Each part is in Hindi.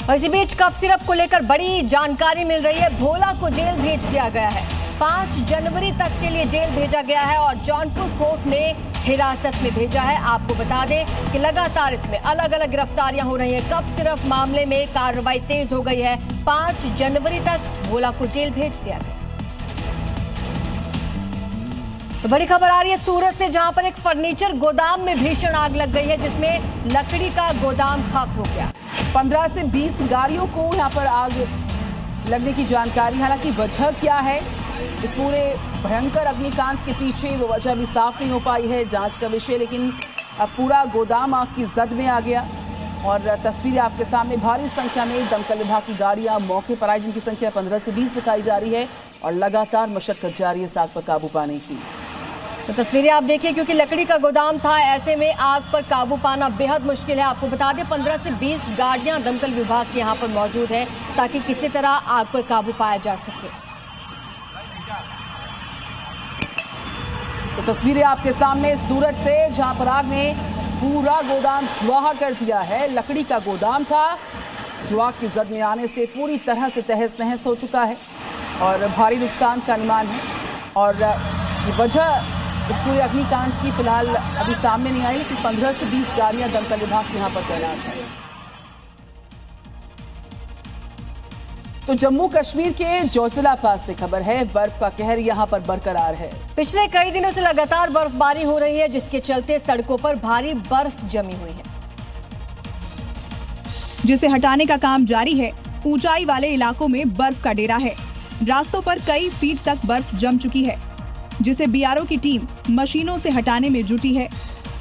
और इसी बीच कफ सिरप को लेकर बड़ी जानकारी मिल रही है। भोला को जेल भेज दिया गया है। 5 जनवरी तक के लिए जेल भेजा गया है और जौनपुर कोर्ट ने हिरासत में भेजा है। आपको बता दें कि लगातार इसमें अलग अलग गिरफ्तारियां हो रही हैं। कफ सिरप मामले में कार्रवाई तेज हो गई है। 5 जनवरी तक भोला को जेल भेज दिया गया। तो बड़ी खबर आ रही है सूरत से, जहां पर एक फर्नीचर गोदाम में भीषण आग लग गई है, जिसमें लकड़ी का गोदाम खाक हो गया। 15 से 20 गाड़ियों को यहां पर आग लगने की जानकारी। हालांकि वजह क्या है इस पूरे भयंकर अग्निकांड के पीछे, वो वजह भी साफ नहीं हो पाई है, जांच का विषय। लेकिन अब पूरा गोदाम आग की जद में आ गया और तस्वीरें आपके सामने। भारी संख्या में दमकल विभाग की गाड़ियां मौके पर आई, जिनकी संख्या 15 से 20 बताई जा रही है और लगातार मशक्कत जारी है आग पर काबू पाने की। तो तस्वीरें आप देखिए, क्योंकि लकड़ी का गोदाम था, ऐसे में आग पर काबू पाना बेहद मुश्किल है। आपको बता दें 15 से 20 गाड़ियां दमकल विभाग की यहां पर मौजूद है, ताकि किसी तरह आग पर काबू पाया जा सके। तो तस्वीरें आपके सामने सूरत से, जहां पर आग ने पूरा गोदाम स्वाहा कर दिया है। लकड़ी का गोदाम था जो आग की जद में आने से पूरी तरह से तहस नहस हो चुका है और भारी नुकसान का अनुमान है। और ये वजह इस पूरे अग्निकांड की फिलहाल अभी सामने नहीं आई, लेकिन 15 से 20 गाड़ियां दमकल विभाग की यहां पर तैनात है। तो जम्मू कश्मीर के जोजिला पास से खबर है, बर्फ का कहर यहां पर बरकरार है। पिछले कई दिनों से लगातार बर्फबारी हो रही है, जिसके चलते सड़कों पर भारी बर्फ जमी हुई है, जिसे हटाने का काम जारी है। ऊंचाई वाले इलाकों में बर्फ का डेरा है। रास्तों पर कई फीट तक बर्फ जम चुकी है, जिसे बीआरओ की टीम मशीनों से हटाने में जुटी है।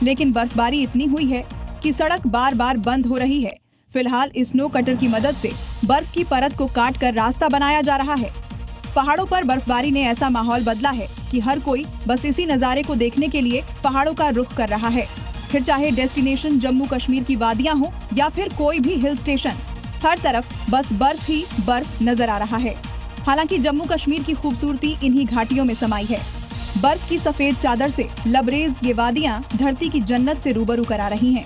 लेकिन बर्फबारी इतनी हुई है कि सड़क बार बार बंद हो रही है। फिलहाल स्नो कटर की मदद से बर्फ की परत को काट कर रास्ता बनाया जा रहा है। पहाड़ों पर बर्फबारी ने ऐसा माहौल बदला है कि हर कोई बस इसी नज़ारे को देखने के लिए पहाड़ों का रुख कर रहा है। फिर चाहे डेस्टिनेशन जम्मू कश्मीर की वादियां हो या फिर कोई भी हिल स्टेशन, हर तरफ बस बर्फ ही बर्फ नजर आ रहा है। हालांकि जम्मू कश्मीर की खूबसूरती इन्हीं घाटियों में समाई है। बर्फ की सफेद चादर से लबरेज ये वादियां धरती की जन्नत से रूबरू करा रही हैं।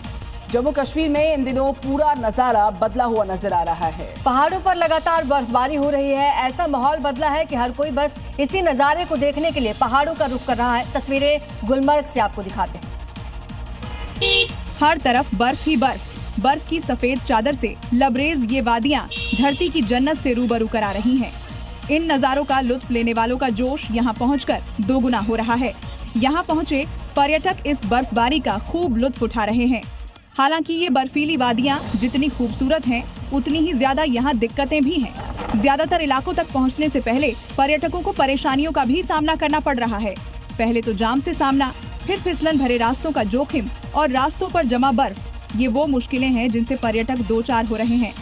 जम्मू कश्मीर में इन दिनों पूरा नजारा बदला हुआ नजर आ रहा है। पहाड़ों पर लगातार बर्फबारी हो रही है। ऐसा माहौल बदला है कि हर कोई बस इसी नजारे को देखने के लिए पहाड़ों का रुख कर रहा है। तस्वीरें गुलमर्ग से आपको दिखाते हैं। हर तरफ बर्फ ही बर्फ। बर्फ की सफेद चादर से लबरेज ये वादियां धरती की जन्नत से रूबरू करा रही हैं। इन नज़ारों का लुत्फ लेने वालों का जोश यहाँ पहुंचकर दोगुना हो रहा है। यहाँ पहुंचे पर्यटक इस बर्फबारी का खूब लुत्फ उठा रहे हैं। हालांकि ये बर्फीली वादियाँ जितनी खूबसूरत हैं, उतनी ही ज्यादा यहाँ दिक्कतें भी हैं। ज्यादातर इलाकों तक पहुँचने से पहले पर्यटकों को परेशानियों का भी सामना करना पड़ रहा है। पहले तो जाम से सामना, फिर फिसलन भरे रास्तों का जोखिम और रास्तों पर जमा बर्फ। ये वो मुश्किलें हैं जिनसे पर्यटक दो चार हो रहे हैं।